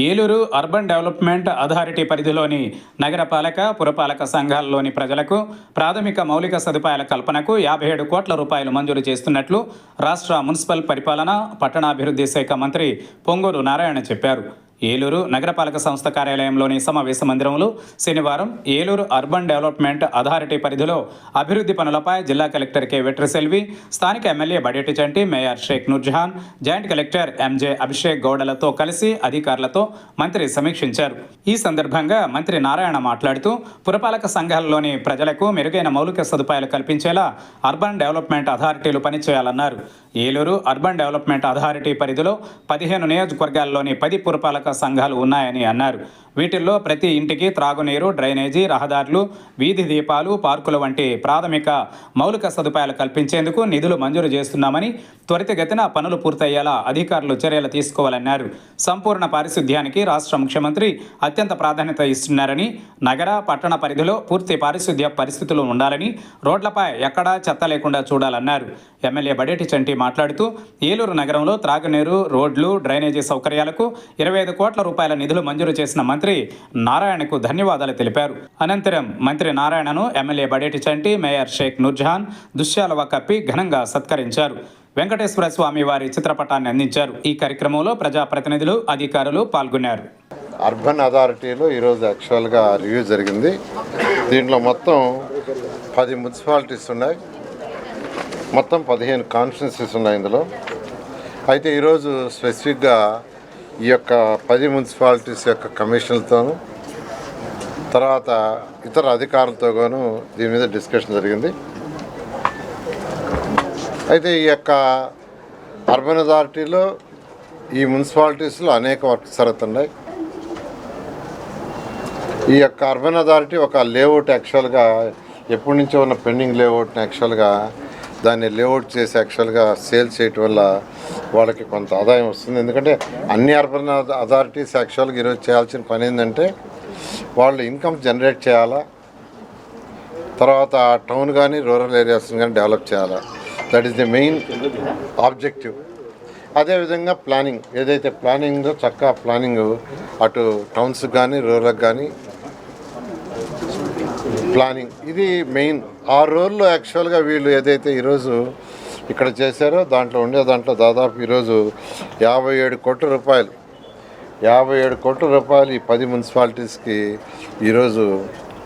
Eluru urban development authority పరిధిలోని నగరపాలక పురపాలక సంఘాల్లోని ప్రజలకు ప్రాథమిక మౌలిక సదుపాయాల కల్పనకు 57 కోట్ల రూపాయలు మంజూరు చేస్తున్నట్లు రాష్ట్ర మున్సిపల్ పరిపాలన పట్టణాభివృద్ధి శాఖ మంత్రి పొంగూరు నారాయణ చెప్పారు. ఏలూరు నగరపాలక సంస్థ కార్యాలయంలోని సమావేశ మందిరంలో శనివారం ఏలూరు అర్బన్ డెవలప్మెంట్ అథారిటీ పరిధిలో అభివృద్ధి పనులపై జిల్లా కలెక్టర్ కె వెట్రిసెల్వి, స్థానిక MLA Badeti Chanti, mayor Shaik Noorjahan, joint collector MJ Abhishek గౌడలతో కలిసి అధికారులతో మంత్రి సమీక్షించారు. ఈ సందర్భంగా మంత్రి నారాయణ మాట్లాడుతూ పురపాలక సంఘాల్లోని ప్రజలకు మెరుగైన మౌలిక సదుపాయాలు కల్పించేలా అర్బన్ డెవలప్మెంట్ అథారిటీలు పనిచేయాలన్నారు. ఏలూరు అర్బన్ డెవలప్మెంట్ అథారిటీ పరిధిలో 15 నియోజకవర్గాల్లోని 10 పురపాలక సంఘాలు ఉన్నాయని అన్నారు. వీటిల్లో ప్రతి ఇంటికి త్రాగునీరు, డ్రైనేజీ, రహదారులు, వీధి దీపాలు, పార్కులు వంటి ప్రాథమిక మౌలిక సదుపాయాలు కల్పించేందుకు నిధులు మంజూరు చేస్తున్నామని, త్వరితగతిన పనులు పూర్తయ్యేలా అధికారులు చర్యలు తీసుకోవాలన్నారు. సంపూర్ణ పారిశుద్ధ్యానికి రాష్ట్ర ముఖ్యమంత్రి అత్యంత ప్రాధాన్యత ఇస్తున్నారని, నగర పట్టణ పరిధిలో పూర్తి పారిశుద్ధ్య పరిస్థితులు ఉండాలని, రోడ్లపై ఎక్కడా చెత్త లేకుండా చూడాలన్నారు. ఎమ్మెల్యే బడేటి చంటి మాట్లాడుతూ ఏలూరు నగరంలో త్రాగునీరు, రోడ్లు, డ్రైనేజీ సౌకర్యాలకు 25 కోట్ల రూపాయల నిధులు మంజూరు చేసిన మంత్రి నారాయణకు ధన్యవాదాలు తెలిపారు. అనంతరం మంత్రి నారాయణను ఎమ్మెల్యే బడేటి చంటి, మేయర్ షేక్ నూర్జహాన్ దుశ్శాలువ కప్పి ఘనంగా సత్కరించారు. వెంకటేశ్వర స్వామి వారి చిత్రపటాన్ని అందించారు. ఈ కార్యక్రమంలో ప్రజాప్రతినిధులు, అధికారులు పాల్గొన్నారు. అర్బన్ అథారిటీలో ఈరోజు యాక్చువల్గా రివ్యూ జరిగింది. దీంట్లో మొత్తం 10 మున్సిపాలిటీస్ ఉన్నాయి, మొత్తం 15 కాన్స్టిట్యున్సీస్ ఉన్నాయి ఇందులో. అయితే ఈరోజు స్పెసిఫిక్గా ఈ యొక్క 10 మున్సిపాలిటీస్ యొక్క కమిషన్లతోనూ తర్వాత ఇతర అధికారులతోనూ దీని మీద డిస్కషన్ జరిగింది. అయితే ఈ యొక్క అర్బన్ అథారిటీలో ఈ మున్సిపాలిటీస్లో అనేక వర్క్స్ జరుగుతున్నాయి. ఈ యొక్క అర్బన్ అథారిటీ ఒక లేఅవుట్ యాక్చువల్గా ఎప్పటి నుంచో ఉన్న పెండింగ్ లేఅవుట్ని యాక్చువల్గా దాన్ని లేఅవుట్ చేసి యాక్చువల్గా సేల్ చేయటం వల్ల వాళ్ళకి కొంత ఆదాయం వస్తుంది. ఎందుకంటే అన్ని అర్బన్ అథారిటీస్ యాక్చువల్గా ఈరోజు చేయాల్సిన పని ఏంటంటే వాళ్ళు ఇన్కమ్ జనరేట్ చేయాలా, తర్వాత టౌన్ కానీ రూరల్ ఏరియాస్ని కానీ డెవలప్ చేయాలా. That is the main objective. అదేవిధంగా ప్లానింగ్, ఏదైతే ప్లానింగ్లో చక్కగా ప్లానింగ్ అటు టౌన్స్కి కానీ రూరల్కి కానీ ప్లానింగ్ ఇది మెయిన్. ఆ రోల్లో యాక్చువల్గా వీళ్ళు ఏదైతే ఈరోజు ఇక్కడ చేశారో దాంట్లో దాదాపు ఈరోజు 57 కోట్ల రూపాయలు ఈ 10 మున్సిపాలిటీస్కి ఈరోజు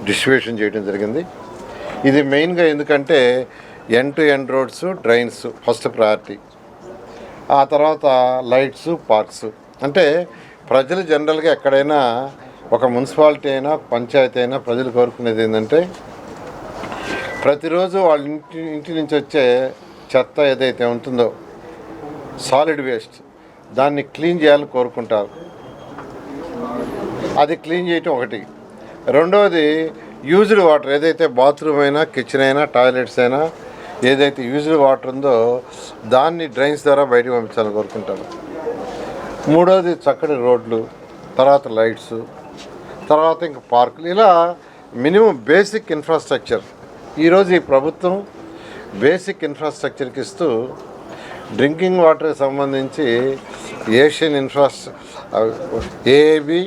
డిస్ట్రిబ్యూషన్ చేయడం జరిగింది. ఇది మెయిన్గా ఎందుకంటే end to end roads, drains first priority, ఆ తర్వాత లైట్స్, పార్క్స్. అంటే ప్రజలు జనరల్గా ఎక్కడైనా ఒక మున్సిపాలిటీ అయినా పంచాయతీ అయినా ప్రజలు కోరుకునేది ఏంటంటే ప్రతిరోజు వాళ్ళ ఇంటి నుంచి వచ్చే చెత్త ఏదైతే ఉంటుందో సాలిడ్ వేస్ట్ దాన్ని క్లీన్ చేయాలని కోరుకుంటారు. అది క్లీన్ చేయటం ఒకటి. రెండవది యూజ్డ్ వాటర్, ఏదైతే బాత్రూమ్ అయినా కిచెన్ అయినా టాయిలెట్స్ అయినా ఏదైతే యూజ్డ్ వాటర్ ఉందో దాన్ని డ్రైన్స్ ద్వారా బయటకు పంపించాలని కోరుకుంటారు. మూడవది చక్కటి రోడ్లు, తర్వాత లైట్స్, తర్వాత ఇంకా పార్కులు, ఇలా మినిమం బేసిక్ ఇన్ఫ్రాస్ట్రక్చర్. ఈరోజు ఈ ప్రభుత్వం బేసిక్ ఇన్ఫ్రాస్ట్రక్చర్కి ఇస్తూ డ్రింకింగ్ వాటర్కి సంబంధించి ఏషియన్ ఏఏబి,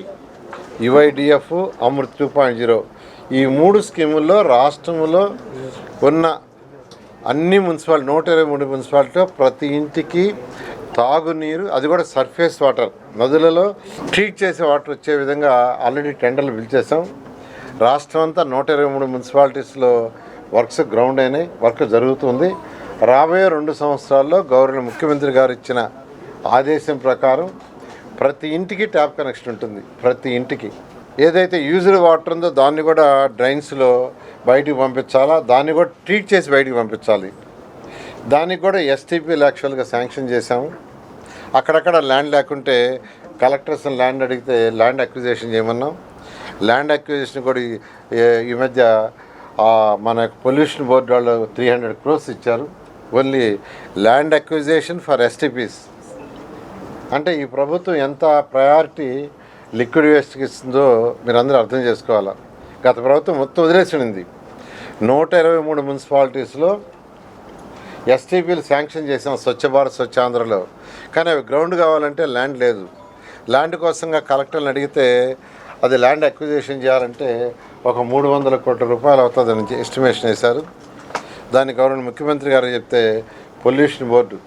యుఐడిఎఫ్, అమృత్ 2.0 ఈ 3 స్కీముల్లో రాష్ట్రంలో ఉన్న అన్ని 123 మున్సిపాలిటీలో ప్రతి ఇంటికి తాగునీరు, అది కూడా సర్ఫేస్ వాటర్, నదులలో ట్రీట్ చేసే వాటర్ వచ్చే విధంగా ఆల్రెడీ టెండర్లు పిలిచేసాం. రాష్ట్రం అంతా 123 మున్సిపాలిటీస్లో వర్క్స్ గ్రౌండ్ అయినాయి, వర్క్ జరుగుతుంది. రాబోయే 2 సంవత్సరాల్లో ముఖ్యమంత్రి గారు ఇచ్చిన ఆదేశం ప్రకారం ప్రతి ఇంటికి ట్యాప్ కనెక్షన్ ఉంటుంది. ప్రతి ఇంటికి ఏదైతే యూజ్డ్ వాటర్ ఉందో దాన్ని కూడా డ్రైన్స్లో బయటికి పంపించాలా, దాన్ని కూడా ట్రీట్ చేసి బయటికి పంపించాలి. దానికి కూడా ఎస్టీపీలు యాక్చువల్గా శాంక్షన్ చేశాము. అక్కడక్కడ ల్యాండ్ లేకుంటే కలెక్టర్స్ ల్యాండ్ అడిగితే ల్యాండ్ అక్విజిషన్ చేయమన్నాం. ల్యాండ్ అక్విజిషన్ కూడా ఈ మధ్య మన పొల్యూషన్ బోర్డు వాళ్ళు 300 crores ఇచ్చారు only land acquisition for STPs. అంటే ఈ ప్రభుత్వం ఎంత ప్రయారిటీ లిక్విడ్ వేస్ట్కి ఇస్తుందో మీరు అందరూ అర్థం చేసుకోవాలా. గత ప్రభుత్వం మొత్తం వదిలేసింది. 123 మున్సిపాలిటీస్లో ఎస్టీపీలు శాంక్షన్ చేసాం స్వచ్ఛ భారత్, స్వచ్ఛ ఆంధ్రలో. కానీ అవి గ్రౌండ్ కావాలంటే ల్యాండ్ లేదు. ల్యాండ్ కోసంగా కలెక్టర్ని అడిగితే అది ల్యాండ్ అక్విజిషన్ చేయాలంటే ఒక 300 కోట్ల రూపాయలు అవుతుందని ఎస్టిమేషన్ వేశారు. దాన్ని గవర్నమెంట్ ముఖ్యమంత్రి గారు చెప్తే పొల్యూషన్ బోర్డు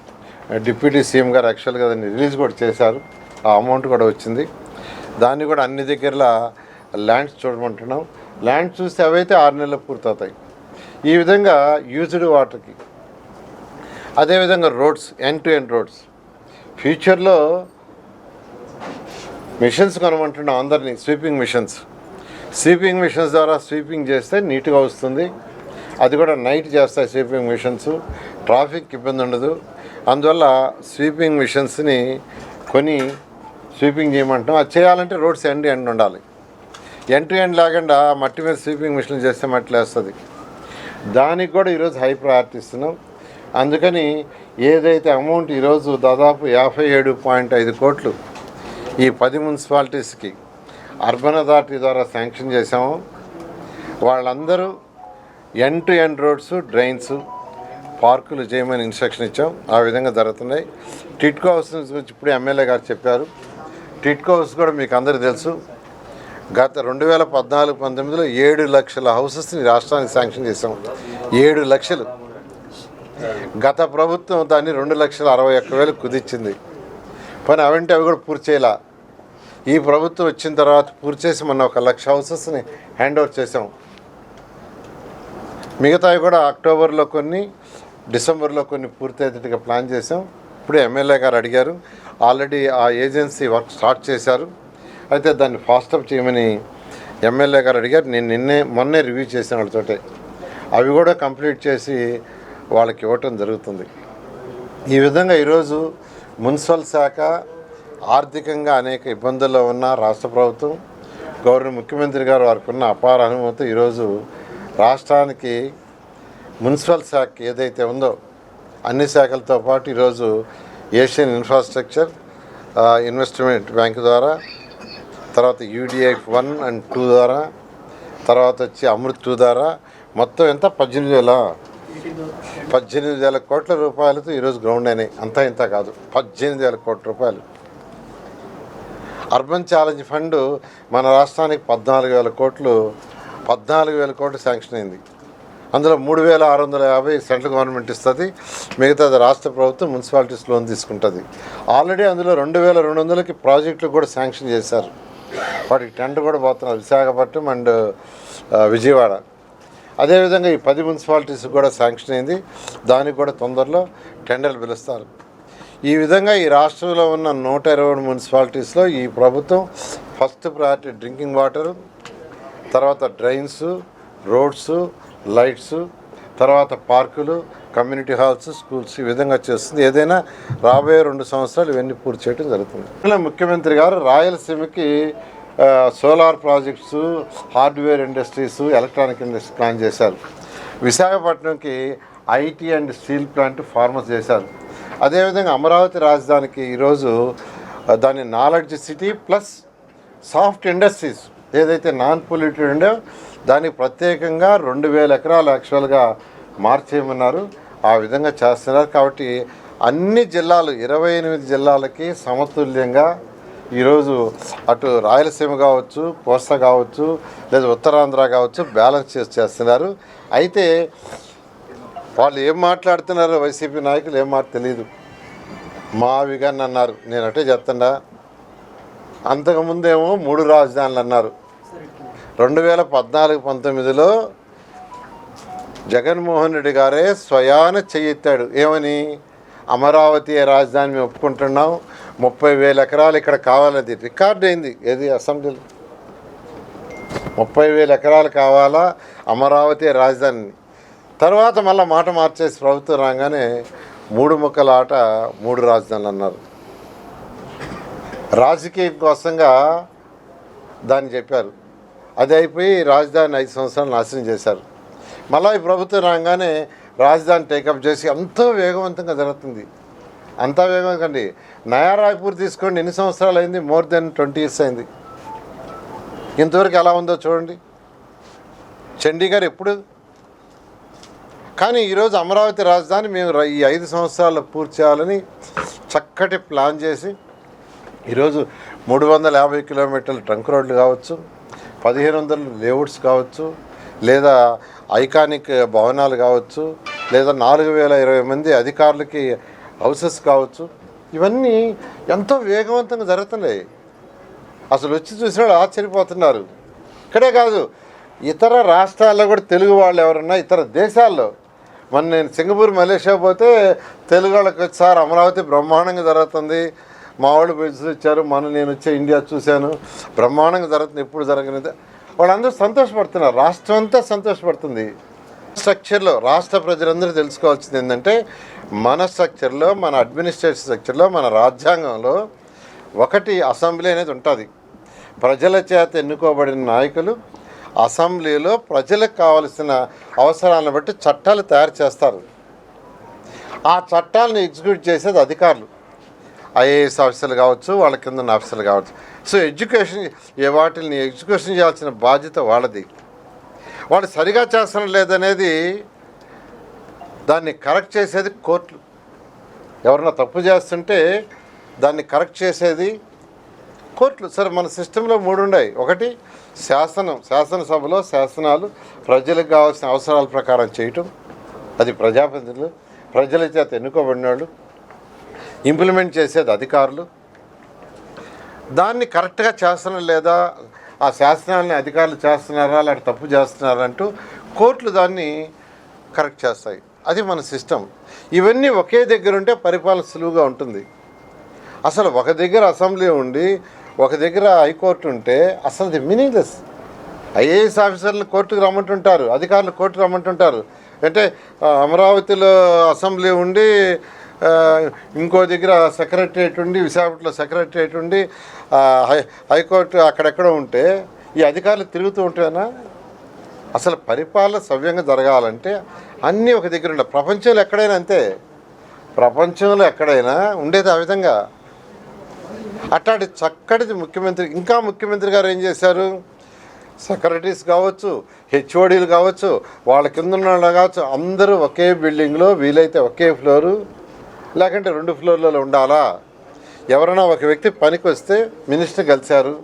డిప్యూటీ సీఎం గారు యాక్చువల్గా దాన్ని రిలీజ్ కూడా చేశారు. ఆ అమౌంట్ కూడా వచ్చింది. దాన్ని కూడా అన్ని దగ్గరలో ల్యాండ్స్ చూడమంటున్నాం. ల్యాండ్ చూస్తే అవైతే 6 నెలలు పూర్తవుతాయి. ఈ విధంగా యూజ్డ్ వాటర్కి, అదేవిధంగా roads, end to end roads, ఫ్యూచర్లో మిషన్స్ కొనమంటున్నాం అందరినీ. స్వీపింగ్ మిషన్స్ ద్వారా స్వీపింగ్ చేస్తే నీట్గా వస్తుంది. అది కూడా నైట్ చేస్తాయి స్వీపింగ్ మిషన్స్, ట్రాఫిక్ ఇబ్బంది ఉండదు. అందువల్ల స్వీపింగ్ మిషన్స్ని కొని స్వీపింగ్ చేయమంటాం. అది చేయాలంటే రోడ్స్ ఎండ్ ఎండ్ ఉండాలి. ఎండ్ టు ఎండ్ లేకుండా మట్టి మీద స్వీపింగ్ మిషన్లు చేస్తే మట్టి లేస్తుంది. దానికి కూడా ఈరోజు హై ప్రయారిటీ ఇస్తున్నాం. అందుకని ఏదైతే అమౌంట్ ఈరోజు దాదాపు 57.5 కోట్లు ఈ 10 మున్సిపాలిటీస్కి అర్బన్ అథారిటీ ద్వారా శాంక్షన్ చేసాము. వాళ్ళందరూ end to end roads, drains, పార్కులు చేయమని ఇన్స్ట్రక్షన్ ఇచ్చాం. ఆ విధంగా జరుగుతున్నాయి. టిట్కో హౌస్ గురించి ఇప్పుడు ఎమ్మెల్యే గారు చెప్పారు. టిట్కో హౌస్ కూడా మీకు అందరికీ తెలుసు. గత 2014-19లో 7 లక్షల హౌసెస్ని రాష్ట్రానికి శాంక్షన్ చేసాం. 7 లక్షలు. గత ప్రభుత్వం దాన్ని 2,61,000 కుదిర్చింది. పని అవంటే అవి కూడా పూర్తి చేయాల. ఈ ప్రభుత్వం వచ్చిన తర్వాత పూర్తి చేసి మొన్న 1 లక్ష హౌసెస్ని హ్యాండ్ ఓవర్ చేసాం. మిగతావి కూడా అక్టోబర్లో కొన్ని, డిసెంబర్లో కొన్ని పూర్తయ్యేటట్టుగా ప్లాన్ చేసాం. ఇప్పుడే ఎమ్మెల్యే గారు అడిగారు. ఆల్రెడీ ఆ ఏజెన్సీ వర్క్ స్టార్ట్ చేశారు. అయితే దాన్ని ఫాస్టప్ చేయమని ఎమ్మెల్యే గారు అడిగారు. నేను మొన్నే రివ్యూ చేసిన వాళ్ళతోటే. అవి కూడా కంప్లీట్ చేసి వాళ్ళకి ఇవ్వటం జరుగుతుంది. ఈ విధంగా ఈరోజు మున్సిపల్ శాఖ ఆర్థికంగా అనేక ఇబ్బందుల్లో ఉన్న రాష్ట్ర ప్రభుత్వం, గవర్నర్ ముఖ్యమంత్రి గారు వారికి ఉన్న అపార అనుభవంతో ఈరోజు రాష్ట్రానికి మున్సిపల్ శాఖ ఏదైతే ఉందో అన్ని శాఖలతో పాటు ఈరోజు ఏషియన్ ఇన్ఫ్రాస్ట్రక్చర్ ఇన్వెస్ట్మెంట్ బ్యాంక్ ద్వారా, తర్వాత UDIF 1 and 2 ద్వారా, తర్వాత వచ్చి అమృత్ 2 ద్వారా మొత్తం ఎంత 18,000 కోట్ల రూపాయలతో ఈరోజు గ్రౌండ్ అయినాయి. అంతా ఇంత కాదు, 18,000 కోట్ల రూపాయలు. అర్బన్ ఛాలెంజ్ ఫండ్ మన రాష్ట్రానికి 14,000 కోట్లు శాంక్షన్ అయింది. అందులో 3,650 సెంట్రల్ గవర్నమెంట్ ఇస్తుంది. మిగతాది రాష్ట్ర ప్రభుత్వం మున్సిపాలిటీస్ లోన్ తీసుకుంటుంది. ఆల్రెడీ అందులో 2,200కి ప్రాజెక్టులు కూడా శాంక్షన్ చేశారు. వాటికి టెండర్ కూడా పోతున్నారు, విశాఖపట్నం అండ్ విజయవాడ. అదేవిధంగా ఈ 10 మున్సిపాలిటీస్ కూడా శాంక్షన్ అయింది. దానికి కూడా తొందరలో టెండర్లు పిలుస్తారు. ఈ విధంగా ఈ రాష్ట్రంలో ఉన్న 120 మున్సిపాలిటీస్లో ఈ ప్రభుత్వం ఫస్ట్ ప్రయారిటీ డ్రింకింగ్ వాటర్, తర్వాత డ్రైన్స్, రోడ్స్, లైట్స్, తర్వాత పార్కులు, కమ్యూనిటీ హాల్స్, స్కూల్స్ ఈ విధంగా చేస్తుంది. ఏదైనా రాబోయే 2 సంవత్సరాలు ఇవన్నీ పూర్తి చేయడం జరుగుతుంది. ముఖ్యమంత్రి గారు రాయలసీమకి solar projects, hardware industries, electronic industry plan చేశారు. విశాఖపట్నంకి IT and steel plant pharmas చేశారు. అదేవిధంగా అమరావతి రాజధానికి ఈరోజు దాని knowledge city plus soft industries ఏదైతే నాన్ పొల్యూటెడ్ ఉండో దానికి ప్రత్యేకంగా 2,000 ఎకరాలు యాక్చువల్గా మార్చేయమన్నారు. ఆ విధంగా చేస్తున్నారు. కాబట్టి అన్ని జిల్లాలు 28 జిల్లాలకి సమతుల్యంగా ఈరోజు అటు రాయలసీమ కావచ్చు, కోస్తా కావచ్చు, లేదా ఉత్తరాంధ్ర కావచ్చు బ్యాలెన్స్ చేస్తున్నారు. అయితే వాళ్ళు ఏం మాట్లాడుతున్నారో వైసీపీ నాయకులు ఏం మాట తెలియదు. మావిగాని అన్నారు, నేను అటే చెప్తాడా. అంతకుముందేమో 3 రాజధానులు అన్నారు. 2014-19లో జగన్మోహన్ రెడ్డి గారే స్వయాన చెయ్యెత్తాడు. ఏమని? అమరావతి రాజధాని మేము ఒప్పుకుంటున్నాం, 30,000 ఎకరాలు ఇక్కడ కావాలది రికార్డ్ అయింది. ఏది అసెంబ్లీలో 30,000 ఎకరాలు కావాలా అమరావతి రాజధాని. తర్వాత మళ్ళీ మాట మార్చేసి ప్రభుత్వం రాగానే 3 ముక్కల ఆట 3 రాజధానులు అన్నారు. రాజకీయం కోసంగా దాన్ని చెప్పారు. అది అయిపోయి రాజధాని 5 సంవత్సరాలు నాశనం చేశారు. మళ్ళీ ఈ ప్రభుత్వం రాగానే రాజధాని టేకప్ చేసి ఎంతో వేగవంతంగా జరుగుతుంది. అంతా వేగం కండి. నయా రాయ్పూర్ తీసుకోండి, ఎన్ని సంవత్సరాలు అయింది? మోర్ దెన్ 20 years అయింది. ఇంతవరకు ఎలా ఉందో చూడండి. చండీగఢ్ ఎప్పుడు? కానీ ఈరోజు అమరావతి రాజధాని మేము ఈ 5 సంవత్సరాల్లో పూర్తి చేయాలని చక్కటి ప్లాన్ చేసి ఈరోజు 350 కిలోమీటర్ల ట్రంక్ రోడ్లు కావచ్చు, 1500 లేఅవుట్స్ కావచ్చు, లేదా ఐకానిక్ భవనాలు కావచ్చు, లేదా 4020 మంది అధికారులకి హౌసెస్ కావచ్చు. ఇవన్నీ ఎంతో వేగవంతంగా జరుగుతున్నాయి. అసలు వచ్చి చూసిన వాళ్ళు ఆశ్చర్యపోతున్నారు. ఇక్కడే కాదు, ఇతర రాష్ట్రాల్లో కూడా తెలుగు వాళ్ళు ఎవరన్నా ఇతర దేశాల్లో, నేను సింగపూర్ మలేషియా పోతే తెలుగు వాళ్ళకి వచ్చారు, అమరావతి బ్రహ్మాండంగా జరుగుతుంది, మా వాళ్ళు వచ్చారు, నేను వచ్చే ఇండియా చూశాను, బ్రహ్మాండంగా జరుగుతుంది, ఎప్పుడు జరగనిది, వాళ్ళందరూ సంతోషపడుతున్నారు. రాష్ట్రం అంతా సంతోషపడుతుంది. స్ట్రక్చర్లో రాష్ట్ర ప్రజలందరూ తెలుసుకోవాల్సింది ఏంటంటే, మన స్ట్రక్చర్లో, మన అడ్మినిస్ట్రేటివ్ స్ట్రక్చర్లో, మన రాజ్యాంగంలో ఒకటి అసెంబ్లీ అనేది ఉంటుంది. ప్రజల చేత ఎన్నుకోబడిన నాయకులు అసెంబ్లీలో ప్రజలకు కావలసిన అవసరాలను బట్టి చట్టాలు తయారు చేస్తారు. ఆ చట్టాలను ఎగ్జిక్యూట్ చేసేది అధికారులు, ఐఏఎస్ ఆఫీసర్లు కావచ్చు, వాళ్ళ కింద ఉన్న ఆఫీసర్లు కావచ్చు. సో వాటిని ఎగ్జిక్యూషన్ చేయాల్సిన బాధ్యత వాళ్ళది. వాళ్ళు సరిగా చేస్తడం లేదనేది దాన్ని కరెక్ట్ చేసేది కోర్టులు. ఎవరన్నా తప్పు చేస్తుంటే దాన్ని కరెక్ట్ చేసేది కోర్టులు. సరే, మన సిస్టంలో 3 ఉన్నాయి. ఒకటి శాసనసభలో శాసనాలు ప్రజలకు కావాల్సిన అవసరాల ప్రకారం చేయటం, అది ప్రజాప్రతినిధులు, ప్రజల చేత ఎన్నుకోబడిన వాళ్ళు. ఇంప్లిమెంట్ చేసేది అధికారులు. దాన్ని కరెక్ట్గా చేస్తున్నా లేదా, ఆ శాసనాలని అధికారులు చేస్తున్నారా లేకపోతే తప్పు చేస్తున్నారా అంటూ కోర్టులు దాన్ని కరెక్ట్ చేస్తాయి. అది మన సిస్టమ్. ఇవన్నీ ఒకే దగ్గర ఉంటే పరిపాలన సులువుగా ఉంటుంది. అసలు ఒక దగ్గర అసెంబ్లీ ఉండి ఒక దగ్గర హైకోర్టు ఉంటే అసలు అది మీనింగ్లెస్. ఐఏఎస్ ఆఫీసర్లు కోర్టుకు రమ్మంటుంటారు, అధికారులు కోర్టుకు రమ్మంటుంటారు. అంటే అమరావతిలో అసెంబ్లీ ఉండి ఇంకో దగ్గర సెక్రటరియట్ ఉండి, విశాఖపట్నంలో సెక్రటరియట్ ఉండి, హైకోర్టు అక్కడెక్కడ ఉంటే ఈ అధికారులు తిరుగుతూ ఉంటేనా? అసలు పరిపాలన సవ్యంగా జరగాలంటే అన్నీ ఒక దగ్గర ఉండాలి. ప్రపంచంలో ఎక్కడైనా అంతే, ప్రపంచంలో ఎక్కడైనా ఉండేది ఆ విధంగా. అట్లాంటి చక్కటిది ముఖ్యమంత్రి గారు ఏం చేశారు? సెక్రటరీస్ కావచ్చు, హెచ్ఓడీలు కావచ్చు, వాళ్ళ కింద ఉన్న వాళ్ళు కావచ్చు, అందరూ ఒకే బిల్డింగ్లో, వీలైతే ఒకే ఫ్లోరు, లేకంటే 2 ఫ్లోర్లలో ఉండాలా. ఎవరైనా ఒక వ్యక్తి పనికి వస్తే మినిస్టర్ కలిశారు,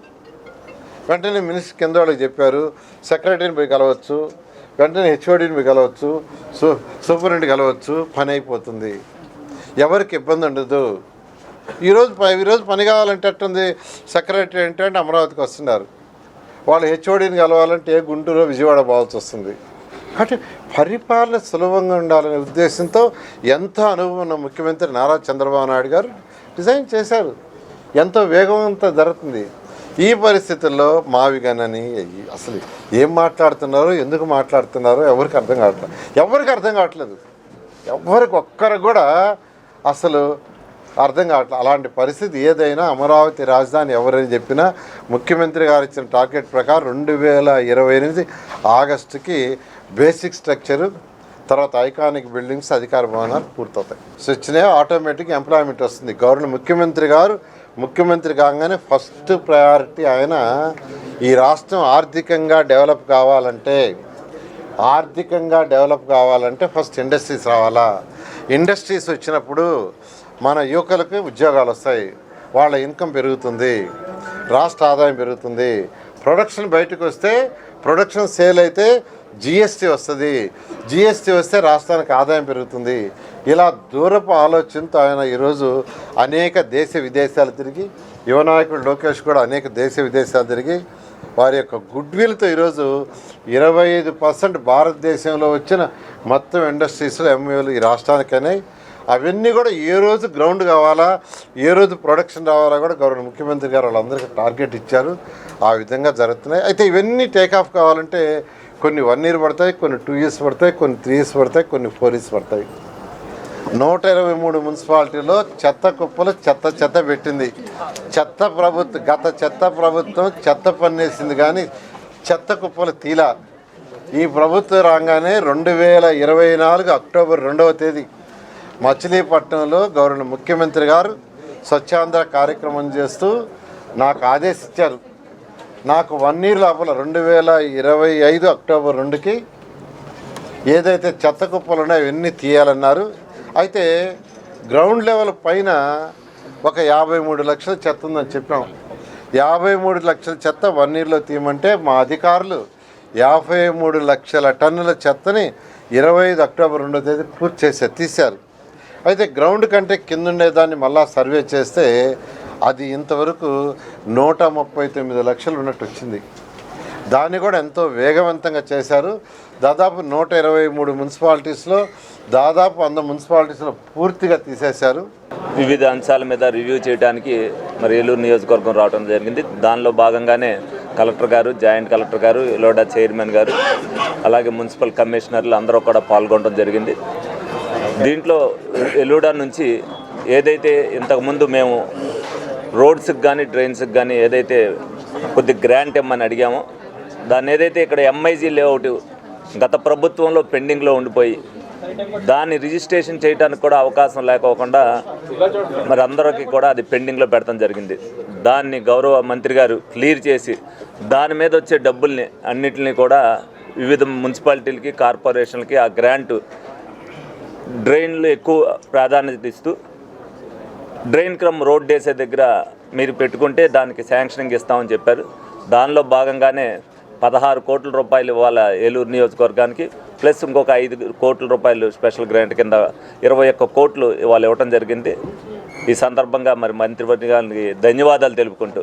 వెంటనే మినిస్టర్ కింద వాళ్ళకి చెప్పారు, సెక్రటరీని పోయి కలవచ్చు, వెంటనే హెచ్ఓడీని పోయి కలవచ్చు, సూపరింటెండెంట్ కలవచ్చు, పని అయిపోతుంది, ఎవరికి ఇబ్బంది ఉండదు. ఈరోజు పని కావాలంటే ఎట్టుంది? సెక్రటరీ అంటే అమరావతికి వస్తున్నారు, వాళ్ళు హెచ్ఓడీని కలవాలంటే గుంటూరు, విజయవాడ పోవాల్సి వస్తుంది. కాబట్టి పరిపాలన సులభంగా ఉండాలనే ఉద్దేశంతో ఎంతో అనుభవం ఉన్న ముఖ్యమంత్రి నారా చంద్రబాబు నాయుడు గారు డిజైన్ చేశారు. ఎంతో వేగవంతం జరుగుతుంది. ఈ పరిస్థితుల్లో మావిగనని అసలు ఏం మాట్లాడుతున్నారో, ఎందుకు మాట్లాడుతున్నారో ఎవరికి అర్థం కావట్లేదు. ఎవరికి ఒక్కరికి కూడా అసలు అర్థం కావట్లేదు. అలాంటి పరిస్థితి ఏదైనా అమరావతి రాజధాని ఎవరని చెప్పినా ముఖ్యమంత్రి గారు ఇచ్చిన టార్గెట్ ప్రకారం 2028 ఆగస్టుకి బేసిక్ స్ట్రక్చరు, తర్వాత ఐకానిక్ బిల్డింగ్స్, అధికార భవనాలు పూర్తవుతాయి. సో వచ్చినాయి, ఆటోమేటిక్ ఎంప్లాయ్మెంట్ వస్తుంది. ముఖ్యమంత్రి కాగానే ఫస్ట్ ప్రయారిటీ ఆయన ఈ రాష్ట్రం ఆర్థికంగా డెవలప్ కావాలంటే ఫస్ట్ ఇండస్ట్రీస్ రావాలా. ఇండస్ట్రీస్ వచ్చినప్పుడు మన యువకులకు ఉద్యోగాలు వస్తాయి, వాళ్ళ ఇన్కమ్ పెరుగుతుంది, రాష్ట్ర ఆదాయం పెరుగుతుంది. ప్రొడక్షన్ బయటకు వస్తే, ప్రొడక్షన్ సేల్ అయితే జిఎస్టీ వస్తుంది, జిఎస్టీ వస్తే రాష్ట్రానికి ఆదాయం పెరుగుతుంది. ఇలా దూరపు ఆలోచనతో ఆయన ఈరోజు అనేక దేశ విదేశాలు తిరిగి, యువనాయకుడు లోకేష్ కూడా అనేక దేశ విదేశాలు తిరిగి వారి యొక్క గుడ్ విల్తో ఈరోజు 25% భారతదేశంలో వచ్చిన మొత్తం ఇండస్ట్రీస్లో ఎంఓలు ఈ రాష్ట్రానికనే. అవన్నీ కూడా ఏ రోజు గ్రౌండ్ కావాలా, ఏ రోజు ప్రొడక్షన్ రావాలా కూడా గౌరవ ముఖ్యమంత్రి గారు వాళ్ళందరికీ టార్గెట్ ఇచ్చారు. ఆ విధంగా జరుగుతున్నాయి. అయితే ఇవన్నీ టేకాఫ్ కావాలంటే కొన్ని 1 year పడతాయి, కొన్ని 2 years పడతాయి, కొన్ని 3 years పడతాయి, కొన్ని 4 years పడతాయి. 123 మున్సిపాలిటీలో చెత్త కుప్పలు చెత్త పెట్టింది. గత చెత్త ప్రభుత్వం చెత్త పన్నేసింది, కానీ చెత్త కుప్పలు తీలా. ఈ ప్రభుత్వం రాగానే 2024 అక్టోబర్ 2వ తేదీ మచిలీపట్నంలో గౌరవ ముఖ్యమంత్రి గారు స్వచ్ఛాంధ్ర కార్యక్రమం చేస్తూ నాకు ఆదేశించారు. నాకు 1 year లోపల 2025 అక్టోబర్ 2కి ఏదైతే చెత్త కుప్పలు ఉన్నాయో అవన్నీ తీయాలన్నారు. అయితే గ్రౌండ్ లెవెల్ పైన ఒక 53 లక్షల చెత్త ఉందని చెప్పాం. 53 లక్షల చెత్త 1 ఇయర్లో తీయమంటే మా అధికారులు 53 లక్షల టన్నుల చెత్తని 25 అక్టోబర్ 2వ తేదీ పూర్తి తీశారు. అయితే గ్రౌండ్ కంటే కింద ఉండేదాన్ని మళ్ళా సర్వే చేస్తే అది ఇంతవరకు 139 లక్షలు ఉన్నట్టు వచ్చింది. దాన్ని కూడా ఎంతో వేగవంతంగా చేశారు. దాదాపు 123 మున్సిపాలిటీస్లో దాదాపు 100 మున్సిపాలిటీస్లో పూర్తిగా తీసేశారు. వివిధ అంశాల మీద రివ్యూ చేయడానికి మరి ఏలూరు నియోజకవర్గం రావడం జరిగింది. దానిలో భాగంగానే కలెక్టర్ గారు, జాయింట్ కలెక్టర్ గారు, ఎలోడా చైర్మన్ గారు, అలాగే మున్సిపల్ కమిషనర్లు అందరూ కూడా పాల్గొనడం జరిగింది. దీంట్లో ఎలోడా నుంచి ఏదైతే ఇంతకుముందు మేము రోడ్స్కి కానీ డ్రైన్స్కి కానీ ఏదైతే కొద్ది గ్రాంట్ ఇమ్మని అడిగామో దాన్ని ఏదైతే ఇక్కడ ఎంఐజీ లేఅవుట్ గత ప్రభుత్వంలో పెండింగ్లో ఉండిపోయి దాన్ని రిజిస్ట్రేషన్ చేయడానికి కూడా అవకాశం లేకోకుండా మరి అందరికీ కూడా అది పెండింగ్లో పెడతాం జరిగింది. దాన్ని గౌరవ మంత్రి గారు క్లియర్ చేసి దాని మీద వచ్చే డబ్బుల్ని అన్నిటిని కూడా వివిధ మున్సిపాలిటీలకి, కార్పొరేషన్లకి ఆ గ్రాంటు డ్రైన్లు ఎక్కువ ప్రాధాన్యత ఇస్తూ డ్రైన్ క్రమ్ రోడ్ వేసే దగ్గర మీరు పెట్టుకుంటే దానికి శాంక్షనింగ్ ఇస్తామని చెప్పారు. దానిలో భాగంగానే 16 కోట్ల రూపాయలు ఇవాళ ఏలూరు నియోజకవర్గానికి ప్లస్ ఇంకొక 5 కోట్ల రూపాయలు స్పెషల్ గ్రాంట్ కింద 21 కోట్లు ఇవాళ ఇవ్వడం జరిగింది. ఈ సందర్భంగా మరి మంత్రివర్గానికి ధన్యవాదాలు తెలుపుకుంటూ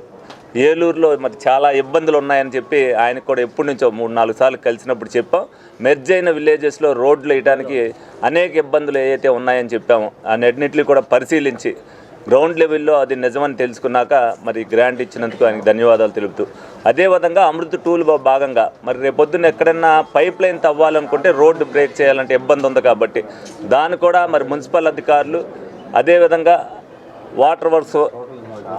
ఏలూరులో మరి చాలా ఇబ్బందులు ఉన్నాయని చెప్పి ఆయనకు కూడా ఎప్పటి నుంచో 3-4 సార్లు కలిసినప్పుడు చెప్పాం. మెర్జ్ అయిన విలేజెస్లో రోడ్లు వేయడానికి అనేక ఇబ్బందులు ఏవైతే ఉన్నాయని చెప్పాము. అన్నిటిని కూడా పరిశీలించి గ్రౌండ్ లెవెల్లో అది నిజమని తెలుసుకున్నాక మరి గ్రాంట్ ఇచ్చినందుకు ఆయనకు ధన్యవాదాలు తెలుపుతూ అదేవిధంగా అమృత్ టూల్లో భాగంగా మరి రేపొద్దున ఎక్కడైనా పైప్ లైన్ తవ్వాలనుకుంటే రోడ్డు బ్రేక్ చేయాలంటే ఇబ్బంది ఉంది కాబట్టి దాన్ని కూడా మరి మున్సిపల్ అధికారులు అదేవిధంగా వాటర్ వర్క్స్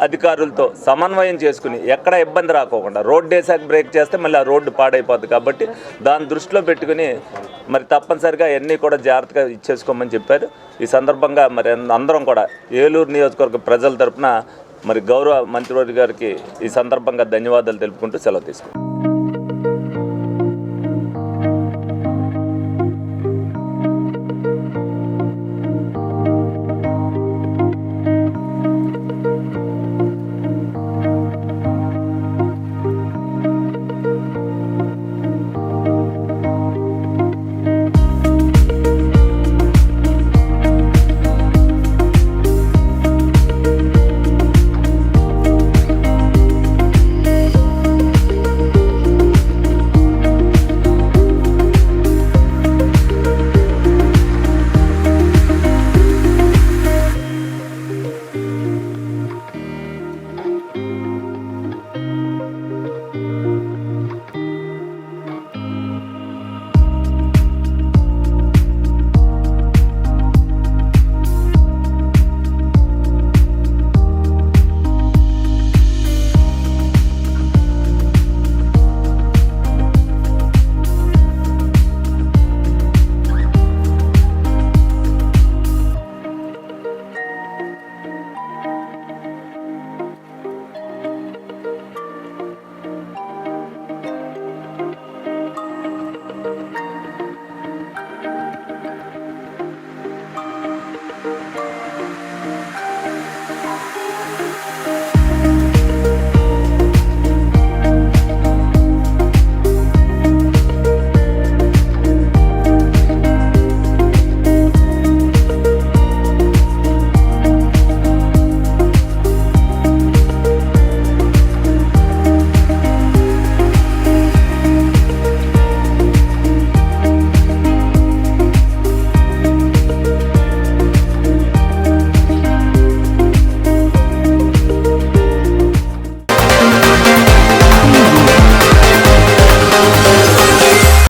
అధికారులతో సమన్వయం చేసుకుని ఎక్కడ ఇబ్బంది రాకోకుండా రోడ్డు వేసాక బ్రేక్ చేస్తే మళ్ళీ ఆ రోడ్డు పాడైపోద్ది కాబట్టి దాన్ని దృష్టిలో పెట్టుకుని మరి తప్పనిసరిగా అన్నీ కూడా జాగ్రత్తగా ఇచ్చేసుకోమని చెప్పారు. ఈ సందర్భంగా మరి అందరం కూడా ఏలూరు నియోజకవర్గ ప్రజల తరపున మరి గౌరవ మంత్రివర్గ గారికి ఈ సందర్భంగా ధన్యవాదాలు తెలుపుకుంటూ సెలవు తీసుకుంటాం.